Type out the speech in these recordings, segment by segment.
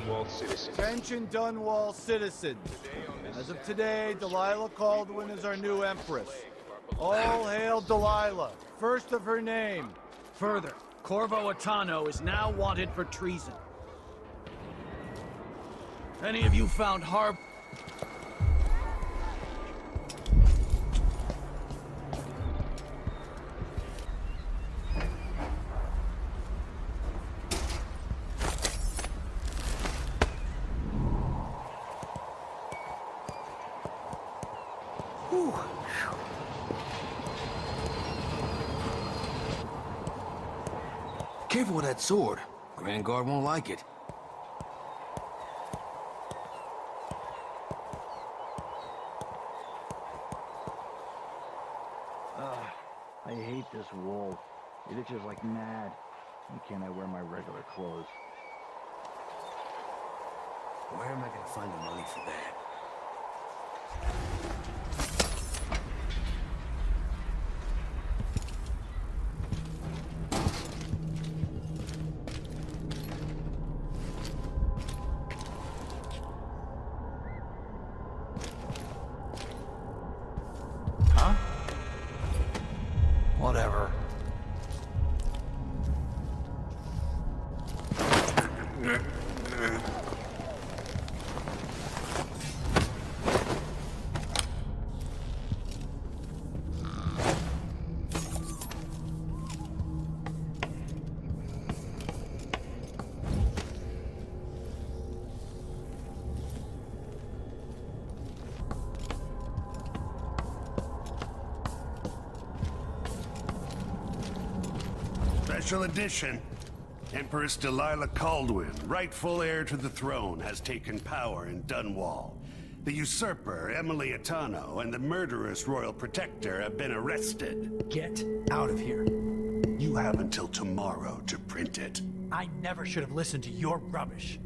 Dunwall citizens. Attention Dunwall citizens. As of today, Delilah Caldwin is our new empress. All hail Delilah, first of her name. Further, Corvo Attano is now wanted for treason. Any of you found harbor? Careful with that sword. Grand Guard won't like it. I hate this wool. It itches like mad. Why can't I wear my regular clothes? Where am I gonna find the money for that? Whatever. Special edition. Empress Delilah Caldwin, rightful heir to the throne, has taken power in Dunwall. The usurper, Emily Attano, and the murderous royal protector have been arrested. Get out of here. You have until tomorrow to print it. I never should have listened to your rubbish.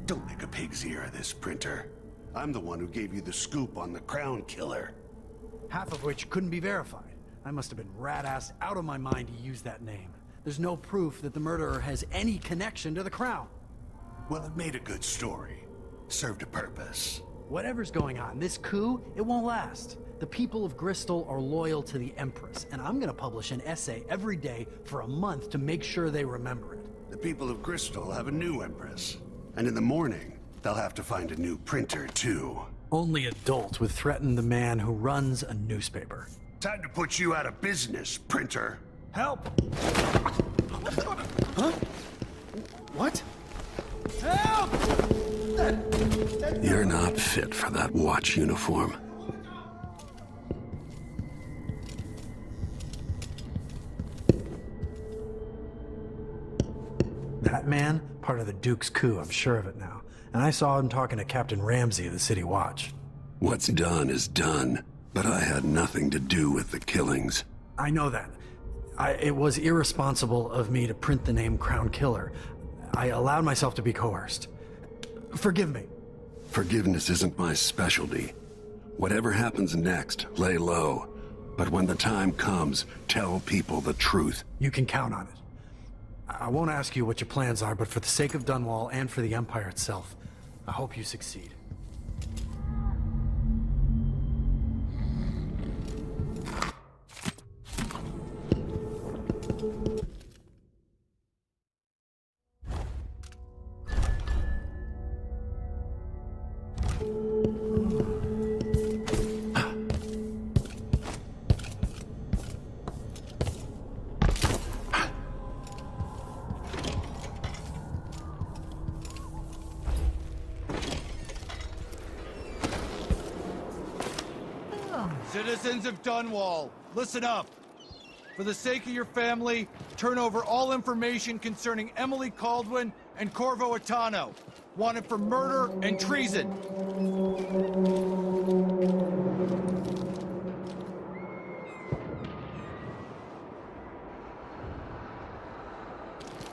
Don't make a pig's ear of this, printer. I'm the one who gave you the scoop on the Crown Killer. Half of which couldn't be verified. I must have been rat-assed out of my mind to use that name. There's no proof that the murderer has any connection to the Crown. Well, it made a good story. Served a purpose. Whatever's going on, this coup, it won't last. The people of Bristol are loyal to the Empress, and I'm gonna publish an essay every day for a month to make sure they remember it. The people of Bristol have a new Empress. And in the morning, they'll have to find a new printer, too. Only adults would threaten the man who runs a newspaper. Time to put you out of business, printer. Help! Huh? What? Help! You're not fit for that watch uniform. That man, part of the Duke's coup, I'm sure of it now. And I saw him talking to Captain Ramsey of the City Watch. What's done is done, but I had nothing to do with the killings. I know that. It was irresponsible of me to print the name Crown Killer. I allowed myself to be coerced. Forgive me. Forgiveness isn't my specialty. Whatever happens next, lay low. But when the time comes, tell people the truth. You can count on it. I won't ask you what your plans are, but for the sake of Dunwall and for the Empire itself, I hope you succeed. Citizens of Dunwall, listen up. For the sake of your family, turn over all information concerning Emily Caldwin and Corvo Attano, wanted for murder and treason.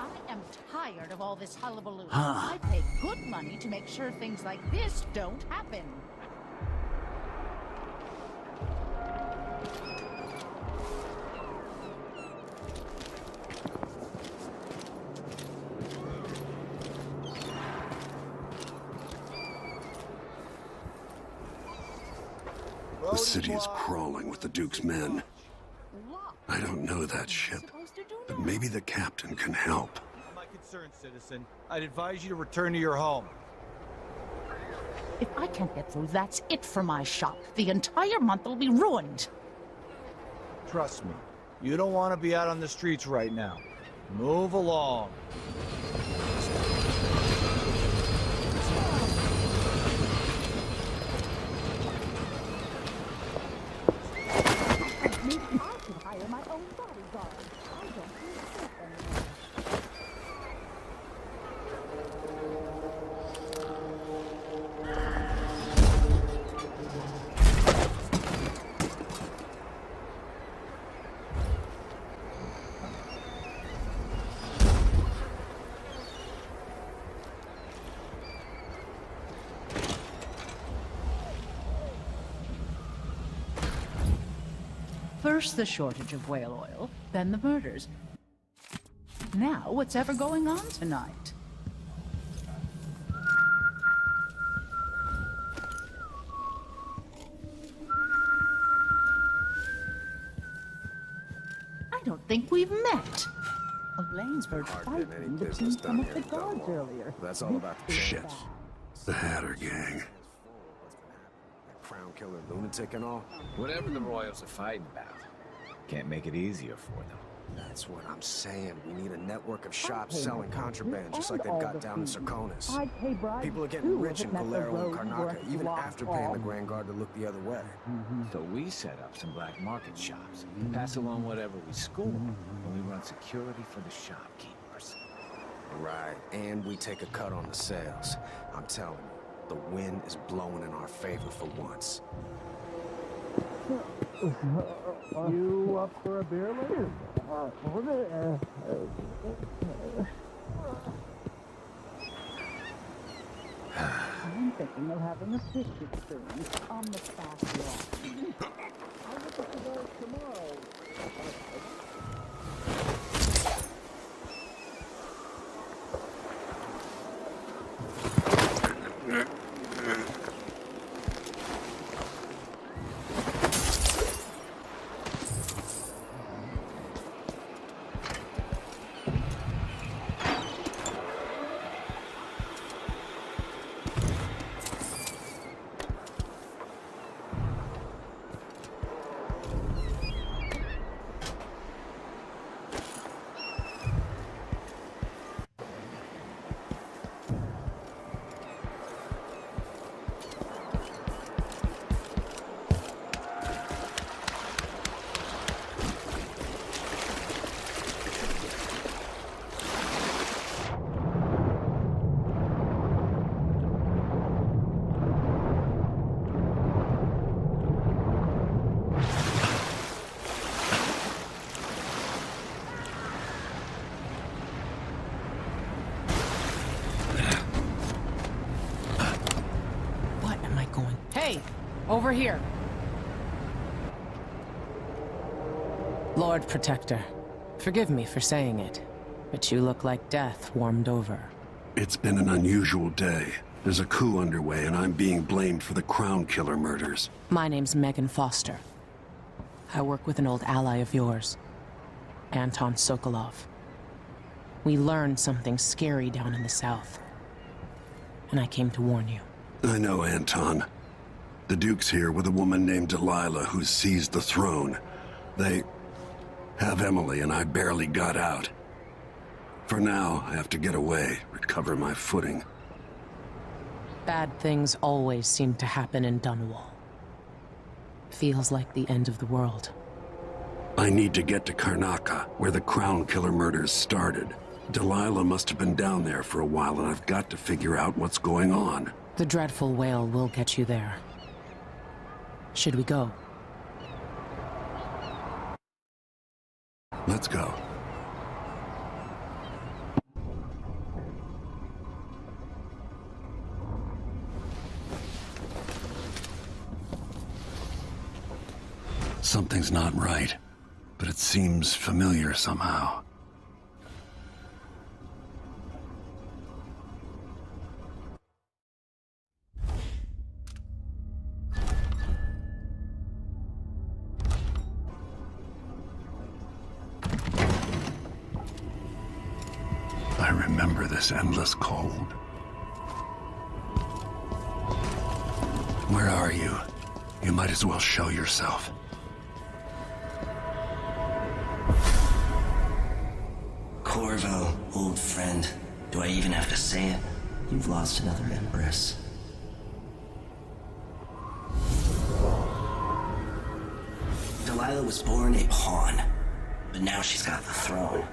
I am tired of all this hullabaloo. I pay good money to make sure things like this don't happen. The city is crawling with the Duke's men. I don't know that ship, but maybe the captain can help. My concern, citizen. I'd advise you to return to your home. If I can't get through, that's it for my shop. The entire month will be ruined. Trust me, you don't want to be out on the streets right now. Move along. Maybe I should hire my own bodyguard. I don't feel safe anymore. First the shortage of whale oil, then the murders. Now what's ever going on tonight? I don't think we've met. Elaine's heard fighting between some of the guards earlier. That's all about the Shit. The Hatter gang. crown killer lunatic and all. Whatever the Royals are fighting about, can't make it easier for them. That's what I'm saying. We need a network of shops selling contraband, just like they've got down in Serconis. People are getting rich in Galero and Karnaca, even after paying the Grand Guard to look the other way. So we set up some black market shops, pass along whatever we score, and we run security for the shopkeepers. Right, and we take a cut on the sales. I'm telling you, the wind is blowing in our favor for once. You up for a beer later? I'm thinking of having a fish experience on the fast walk. I'll look at you guys tomorrow. Hey, over here. Lord Protector, forgive me for saying it, but you look like death warmed over. It's been an unusual day. There's a coup underway, and I'm being blamed for the Crown Killer murders. My name's Megan Foster. I work with an old ally of yours, Anton Sokolov. We learned something scary down in the south, and I came to warn you. I know, Anton. The Duke's here with a woman named Delilah who's seized the throne. They have Emily, and I barely got out. For now, I have to get away, recover my footing. Bad things always seem to happen in Dunwall. Feels like the end of the world. I need to get to Karnaca, where the Crown Killer murders started. Delilah must have been down there for a while, and I've got to figure out what's going on. The dreadful whale will get you there. Should we go? Let's go. Something's not right, but it seems familiar somehow. remember this endless cold. Where are you? You might as well show yourself. Corvo, old friend. Do I even have to say it? You've lost another Empress. Delilah was born a pawn, but now she's got the throne.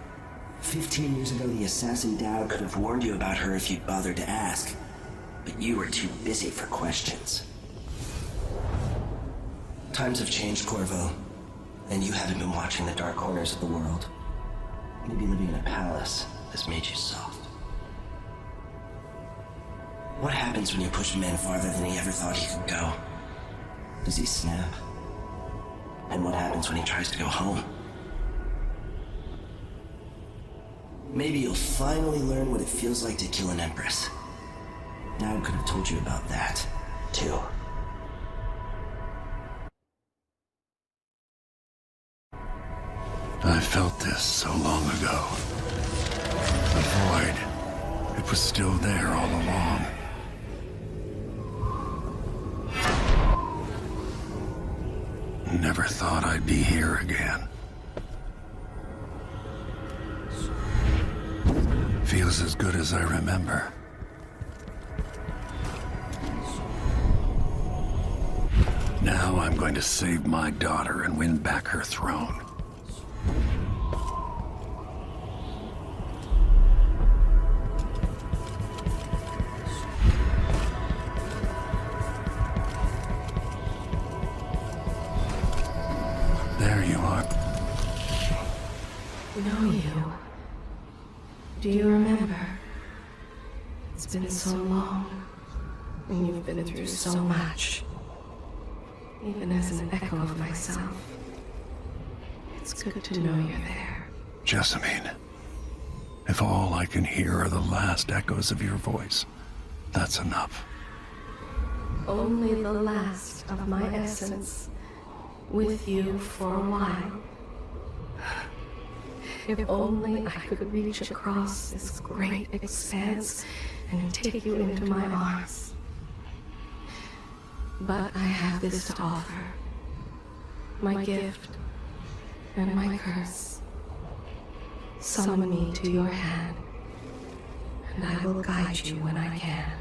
15 years ago, the assassin Dowd could have warned you about her if you'd bothered to ask, but you were too busy for questions. Times have changed, Corvo, and you haven't been watching the dark corners of the world. Maybe living in a palace has made you soft. What happens when you push a man farther than he ever thought he could go? Does he snap? And what happens when he tries to go home? Maybe you'll finally learn what it feels like to kill an Empress. Dowd could have told you about that, too. I felt this so long ago. The void. It was still there all along. Never thought I'd be here again. Feels as good as I remember. Now I'm going to save my daughter and win back her throne. There you are. Know you. Do you remember? It's been so long, and you've been through so much. Even as an echo of myself, it's good to know you're there. Jessamine, if all I can hear are the last echoes of your voice, that's enough. Only the last of my essence, with you for a while. If only I could reach across this great expanse and take you into my arms. But I have this to offer. My gift and my curse. Summon me to your hand, and I will guide you when I can.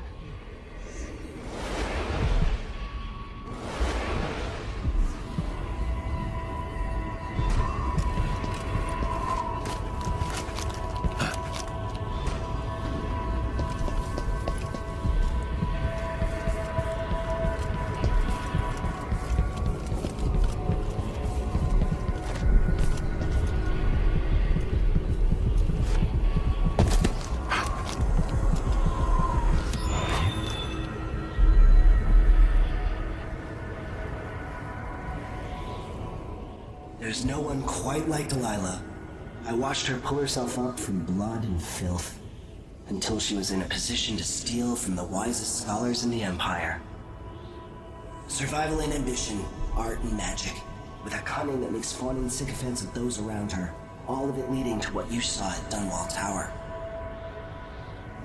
There's no one quite like Delilah. I watched her pull herself up from blood and filth, until she was in a position to steal from the wisest scholars in the Empire. Survival and ambition, art and magic, with a cunning that makes fawning sycophants of those around her, all of it leading to what you saw at Dunwall Tower.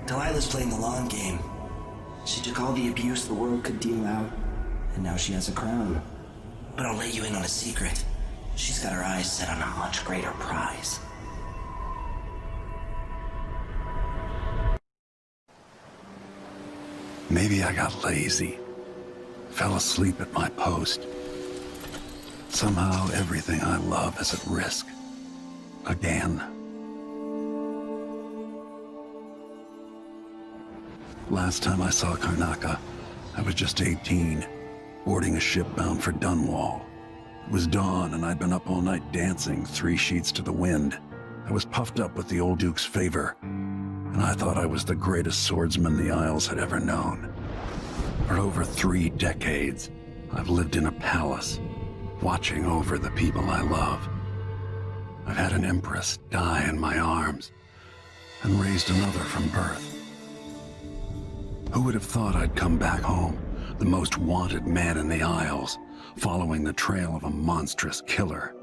Delilah's playing the long game. She took all the abuse the world could deal out, and now she has a crown. But I'll let you in on a secret. She's got her eyes set on a much greater prize. Maybe I got lazy. Fell asleep at my post. Somehow everything I love is at risk. Again. Last time I saw Karnaca, I was just 18, boarding a ship bound for Dunwall. It was dawn, and I'd been up all night dancing 3 sheets to the wind. I was puffed up with the old Duke's favor, and I thought I was the greatest swordsman the Isles had ever known. For over 3 decades, I've lived in a palace, watching over the people I love. I've had an empress die in my arms, and raised another from birth. Who would have thought I'd come back home, the most wanted man in the Isles, following the trail of a monstrous killer?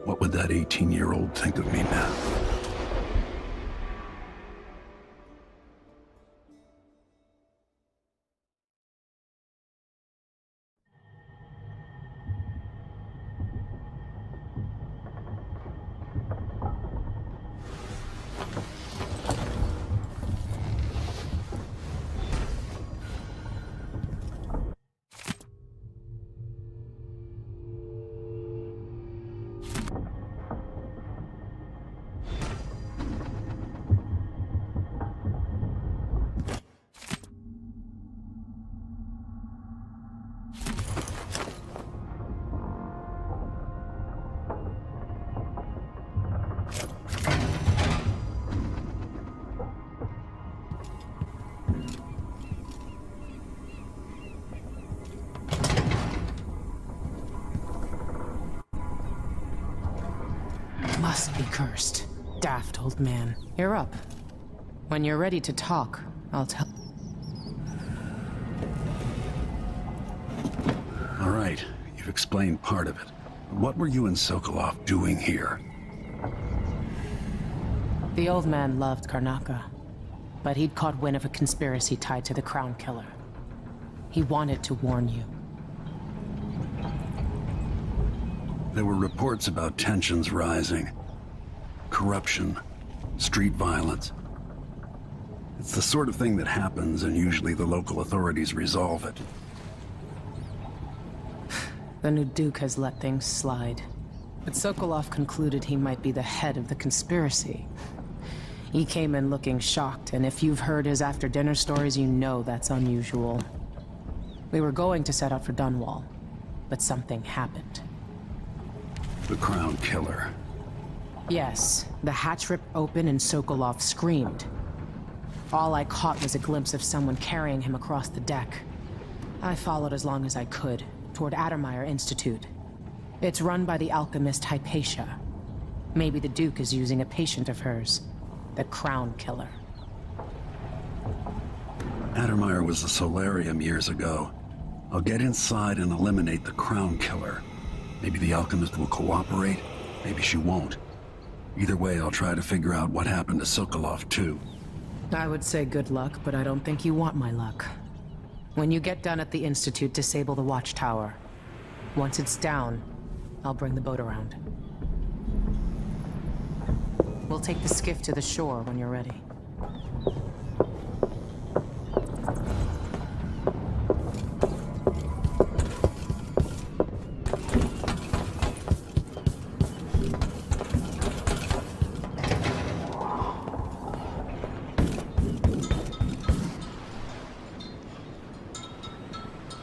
What would that 18-year-old think of me now? Must be cursed. Daft old man. You're up. When you're ready to talk, I'll tell... All right, you've explained part of it. What were you and Sokolov doing here? The old man loved Karnaka, but he'd caught wind of a conspiracy tied to the Crown Killer. He wanted to warn you. There were reports about tensions rising. Corruption, street violence. It's the sort of thing that happens, and usually the local authorities resolve it. The new Duke has let things slide. But Sokolov concluded he might be the head of the conspiracy. He came in looking shocked, and if you've heard his after-dinner stories, you know that's unusual. We were going to set out for Dunwall, but something happened. The Crown Killer. Yes, the hatch ripped open and Sokolov screamed. All I caught was a glimpse of someone carrying him across the deck. I followed as long as I could, toward Addermeyer Institute. It's run by the alchemist Hypatia. Maybe the Duke is using a patient of hers, the Crown Killer. Addermeyer was a solarium years ago. I'll get inside and eliminate the Crown Killer. Maybe the alchemist will cooperate, maybe she won't. Either way, I'll try to figure out what happened to Sokolov, too. I would say good luck, but I don't think you want my luck. When you get done at the Institute, disable the watchtower. Once it's down, I'll bring the boat around. We'll take the skiff to the shore when you're ready.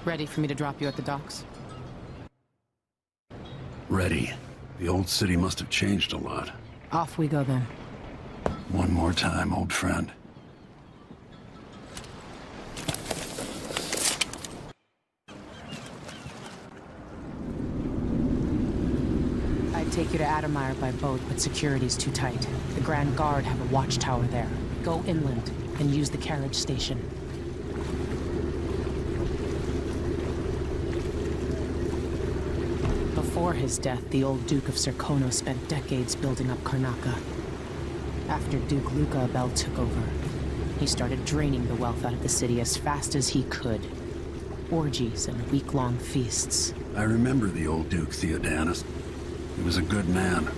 Ready for me to drop you at the docks? Ready. The old city must have changed a lot. Off we go then. One more time, old friend. I'd take you to Addermeyer by boat, but security's too tight. The Grand Guard have a watchtower there. Go inland and use the carriage station. Before his death, the old Duke of Serkonos spent decades building up Karnaka. After Duke Luca Abel took over, he started draining the wealth out of the city as fast as he could. Orgies and week-long feasts. I remember the old Duke Theodanis. He was a good man.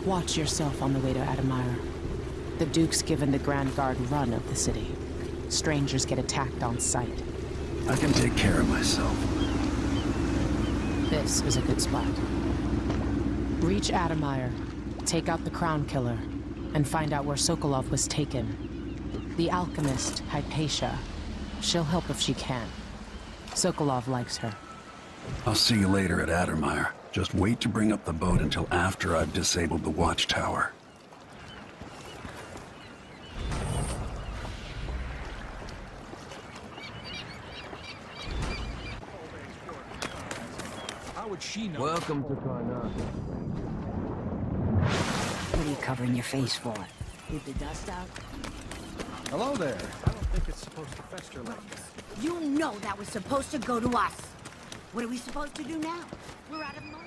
Watch yourself on the way to Addermeyer. The Duke's given the Grand Guard run of the city. Strangers get attacked on sight. I can take care of myself. This is a good spot. Reach Addermeyer, take out the Crown Killer, and find out where Sokolov was taken. The alchemist, Hypatia. She'll help if she can. Sokolov likes her. I'll see you later at Addermeyer. Just wait to bring up the boat until after I've disabled the watchtower. Welcome to Karnaka. What are you covering your face for? Keep the dust out? Hello there. I don't think it's supposed to fester like that. You know that was supposed to go to us. What are we supposed to do now? We're out of money.